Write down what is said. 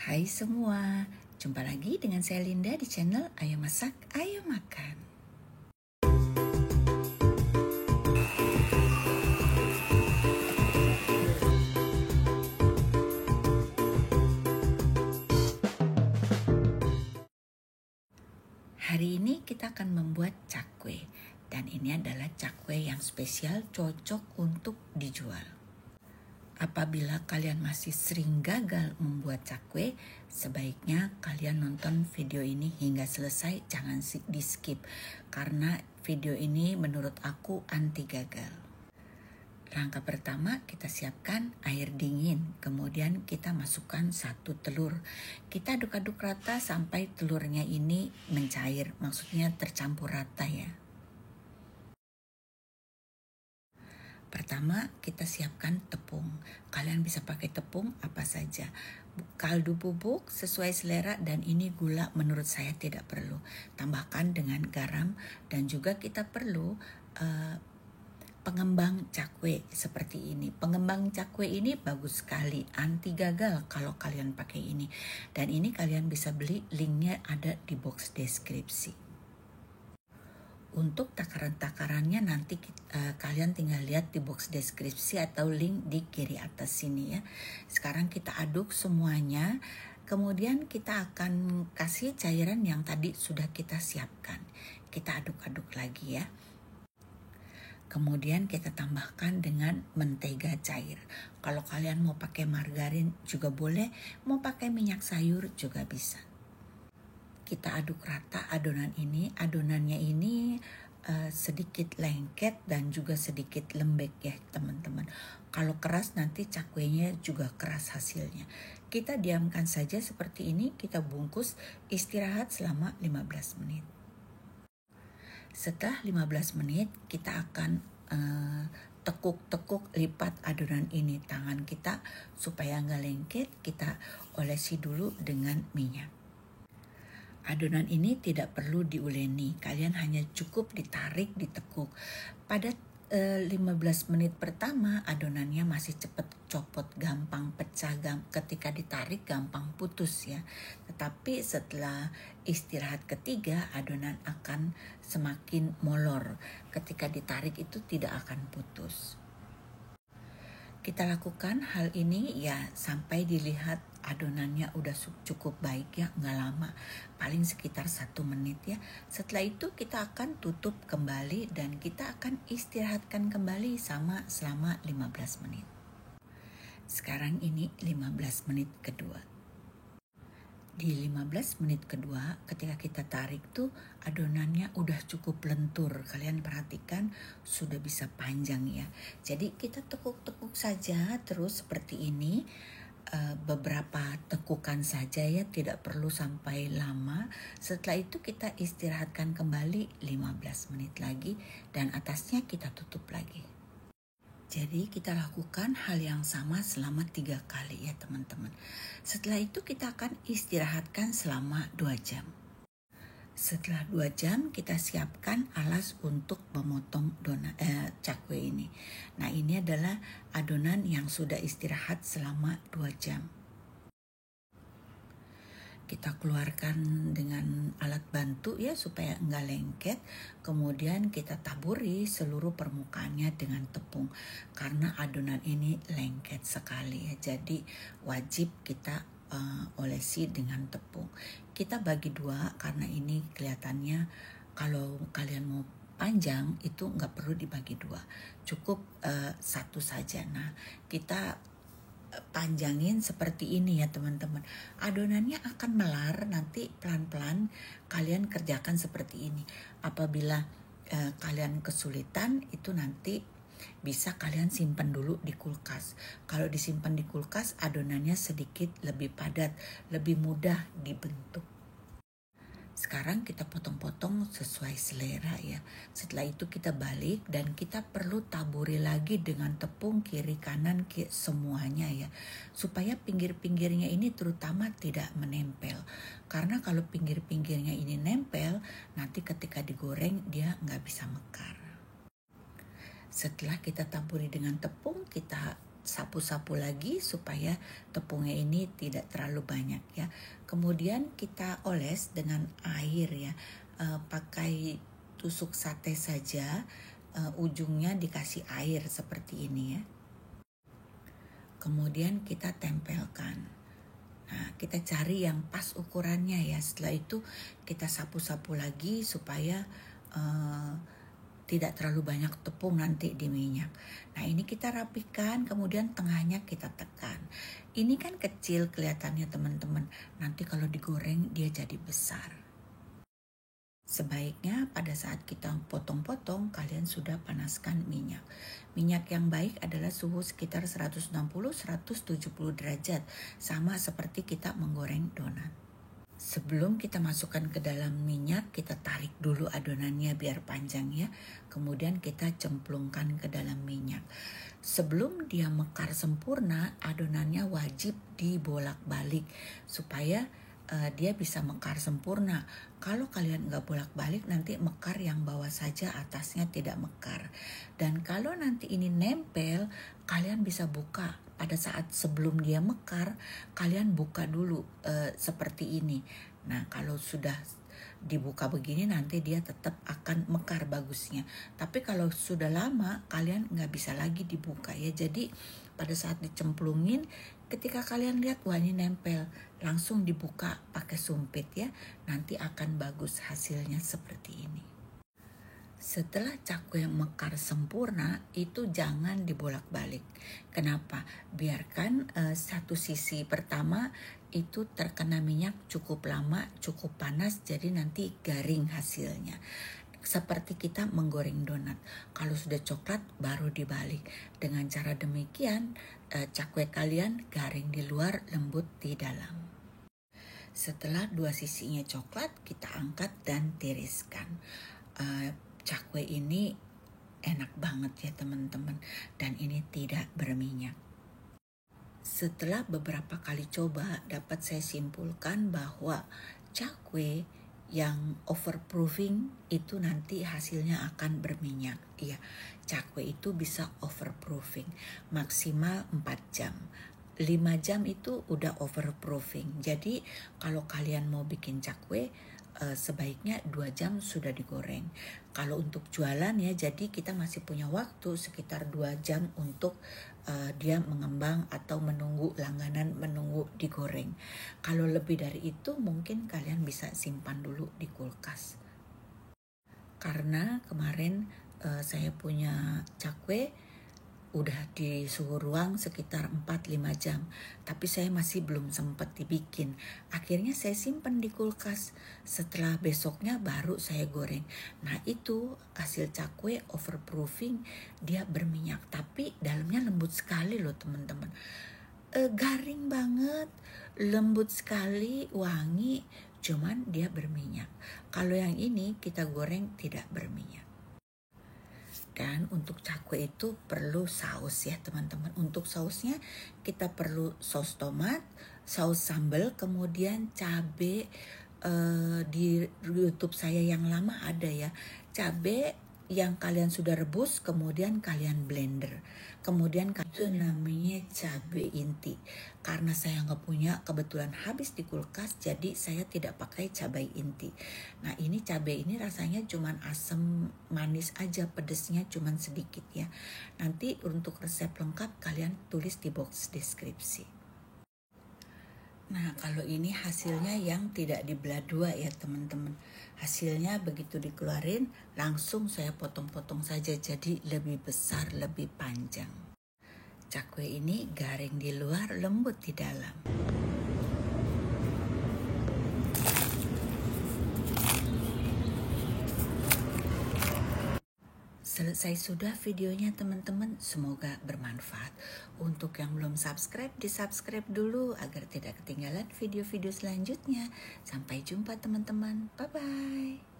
Hai semua, jumpa lagi dengan saya Linda di channel Ayo Masak, Ayo Makan. Hari ini kita akan membuat cakwe, dan ini adalah cakwe yang spesial cocok untuk dijual. Apabila kalian masih sering gagal membuat cakwe, sebaiknya kalian nonton video ini hingga selesai, jangan di skip, karena video ini menurut aku anti gagal. Langkah pertama, kita siapkan air dingin, kemudian kita masukkan 1 telur. Kita aduk-aduk rata sampai telurnya ini mencair, maksudnya tercampur rata ya. Pertama, kita siapkan tepung. Kalian bisa pakai tepung apa saja. Kaldu bubuk sesuai selera, dan ini gula menurut saya tidak perlu. Tambahkan dengan garam, dan juga kita perlu pengembang cakwe seperti ini. Pengembang cakwe ini bagus sekali, anti gagal kalau kalian pakai ini. Dan ini kalian bisa beli, linknya ada di box deskripsi. Untuk takaran-takarannya nanti kalian tinggal lihat di box deskripsi atau link di kiri atas sini ya. Sekarang kita aduk semuanya, kemudian kita akan kasih cairan yang tadi sudah kita siapkan. Kita aduk-aduk lagi ya. Kemudian kita tambahkan dengan mentega cair. Kalau kalian mau pakai margarin juga boleh, mau pakai minyak sayur juga bisa. Kita aduk rata adonan ini. Adonannya ini sedikit lengket dan juga sedikit lembek ya teman-teman. Kalau keras nanti cakwenya juga keras hasilnya. Kita diamkan saja seperti ini, kita bungkus, istirahat selama 15 menit. Setelah 15 menit kita akan tekuk-tekuk lipat adonan ini tangan kita supaya nggak lengket. Kita olesi dulu dengan minyak. Adonan ini tidak perlu diuleni, kalian hanya cukup ditarik, ditekuk. Pada 15 menit pertama adonannya masih cepat copot, gampang pecah, ketika ditarik gampang putus ya. Tetapi setelah istirahat ketiga adonan akan semakin molor, ketika ditarik itu tidak akan putus. Kita lakukan hal ini ya sampai dilihat adonannya udah cukup baik ya, nggak lama, paling sekitar 1 menit ya. Setelah itu kita akan tutup kembali dan kita akan istirahatkan kembali selama 15 menit. Sekarang ini 15 menit kedua. Di 15 menit kedua ketika kita tarik tuh adonannya udah cukup lentur. Kalian perhatikan sudah bisa panjang ya. Jadi kita tekuk-tekuk saja terus seperti ini. Beberapa tekukan saja ya, tidak perlu sampai lama. Setelah itu kita istirahatkan kembali 15 menit lagi dan atasnya kita tutup lagi. Jadi kita lakukan hal yang sama selama 3 kali ya teman-teman. Setelah itu kita akan istirahatkan selama 2 jam. Setelah 2 jam kita siapkan alas untuk memotong cakwe ini. Nah ini adalah adonan yang sudah istirahat selama 2 jam. Kita keluarkan dengan alat bantu ya supaya enggak lengket. Kemudian kita taburi seluruh permukaannya dengan tepung, karena adonan ini lengket sekali ya. Jadi wajib kita olesi dengan tepung. Kita bagi 2 karena ini kelihatannya kalau kalian mau panjang itu nggak perlu dibagi 2, cukup 1 saja. Nah kita panjangin seperti ini ya teman-teman. Adonannya akan melar, nanti pelan-pelan kalian kerjakan seperti ini. Apabila kalian kesulitan itu nanti bisa kalian simpan dulu di kulkas. Kalau disimpan di kulkas adonannya sedikit lebih padat, lebih mudah dibentuk. Sekarang kita potong-potong sesuai selera ya. Setelah itu kita balik dan kita perlu taburi lagi dengan tepung kiri kanan semuanya ya. Supaya pinggir-pinggirnya ini terutama tidak menempel. Karena kalau pinggir-pinggirnya ini nempel, nanti ketika digoreng dia nggak bisa mekar. Setelah kita taburi dengan tepung, kita sapu-sapu lagi supaya tepungnya ini tidak terlalu banyak ya. Kemudian kita oles dengan air ya, pakai tusuk sate saja, ujungnya dikasih air seperti ini ya. Kemudian kita tempelkan. Nah, kita cari yang pas ukurannya ya. Setelah itu kita sapu-sapu lagi supaya tidak terlalu banyak tepung nanti di minyak. Nah, ini kita rapikan, kemudian tengahnya kita tekan. Ini kan kecil kelihatannya teman-teman. Nanti kalau digoreng dia jadi besar. Sebaiknya pada saat kita potong-potong, kalian sudah panaskan minyak. Minyak yang baik adalah suhu sekitar 160-170 derajat, sama seperti kita menggoreng donat. Sebelum kita masukkan ke dalam minyak, kita tarik dulu adonannya biar panjang ya. Kemudian kita cemplungkan ke dalam minyak. Sebelum dia mekar sempurna, adonannya wajib dibolak-balik supaya dia bisa mekar sempurna. Kalau kalian nggak bolak-balik, nanti mekar yang bawah saja, atasnya tidak mekar. Dan kalau nanti ini nempel, kalian bisa buka. Pada saat sebelum dia mekar, kalian buka dulu seperti ini. Nah, kalau sudah dibuka begini, nanti dia tetap akan mekar bagusnya. Tapi kalau sudah lama, kalian nggak bisa lagi dibuka ya. Jadi pada saat dicemplungin, ketika kalian lihat wah ini nempel, langsung dibuka pakai sumpit ya. Nanti akan bagus hasilnya seperti ini. Setelah cakwe mekar sempurna, itu jangan dibolak-balik. Kenapa? Biarkan satu sisi pertama itu terkena minyak cukup lama, cukup panas, jadi nanti garing hasilnya. Seperti kita menggoreng donat. Kalau sudah coklat baru dibalik. Dengan cara demikian, cakwe kalian garing di luar, lembut di dalam. Setelah dua sisinya coklat, kita angkat dan tiriskan. Cakwe ini enak banget ya teman-teman, dan ini tidak berminyak. Setelah beberapa kali coba, dapat saya simpulkan bahwa cakwe yang overproofing itu nanti hasilnya akan berminyak. Iya, cakwe itu bisa overproofing maksimal 4 jam. 5 jam itu udah overproofing. Jadi kalau kalian mau bikin cakwe, sebaiknya 2 jam sudah digoreng. Kalau untuk jualan ya, jadi kita masih punya waktu sekitar 2 jam untuk dia mengembang atau menunggu langganan, menunggu digoreng. Kalau lebih dari itu mungkin kalian bisa simpan dulu di kulkas. Karena kemarin saya punya cakwe udah di suhu ruang sekitar 4-5 jam, tapi saya masih belum sempat dibikin. Akhirnya saya simpan di kulkas. Setelah besoknya baru saya goreng. Nah, itu hasil cakwe overproofing, dia berminyak, tapi dalamnya lembut sekali loh teman-teman. Garing banget, lembut sekali, wangi, cuman dia berminyak. Kalau yang ini kita goreng tidak berminyak. Dan untuk cakwe itu perlu saus ya teman-teman. Untuk sausnya kita perlu saus tomat, saus sambal, kemudian cabai. Di YouTube saya yang lama ada ya, cabai yang kalian sudah rebus, kemudian kalian blender. Kemudian itu namanya cabai inti. Karena saya nggak punya, kebetulan habis di kulkas, jadi saya tidak pakai cabai inti. Nah, ini cabai ini rasanya cuman asam manis aja, pedesnya cuman sedikit ya. Nanti untuk resep lengkap kalian tulis di box deskripsi. Nah, kalau ini hasilnya yang tidak dibelah dua ya teman-teman. Hasilnya begitu dikeluarin, langsung saya potong-potong saja, jadi lebih besar, lebih panjang. Cakwe ini garing di luar, lembut di dalam. Selesai sudah videonya teman-teman, semoga bermanfaat. Untuk yang belum subscribe, di-subscribe dulu agar tidak ketinggalan video-video selanjutnya. Sampai jumpa teman-teman, bye-bye.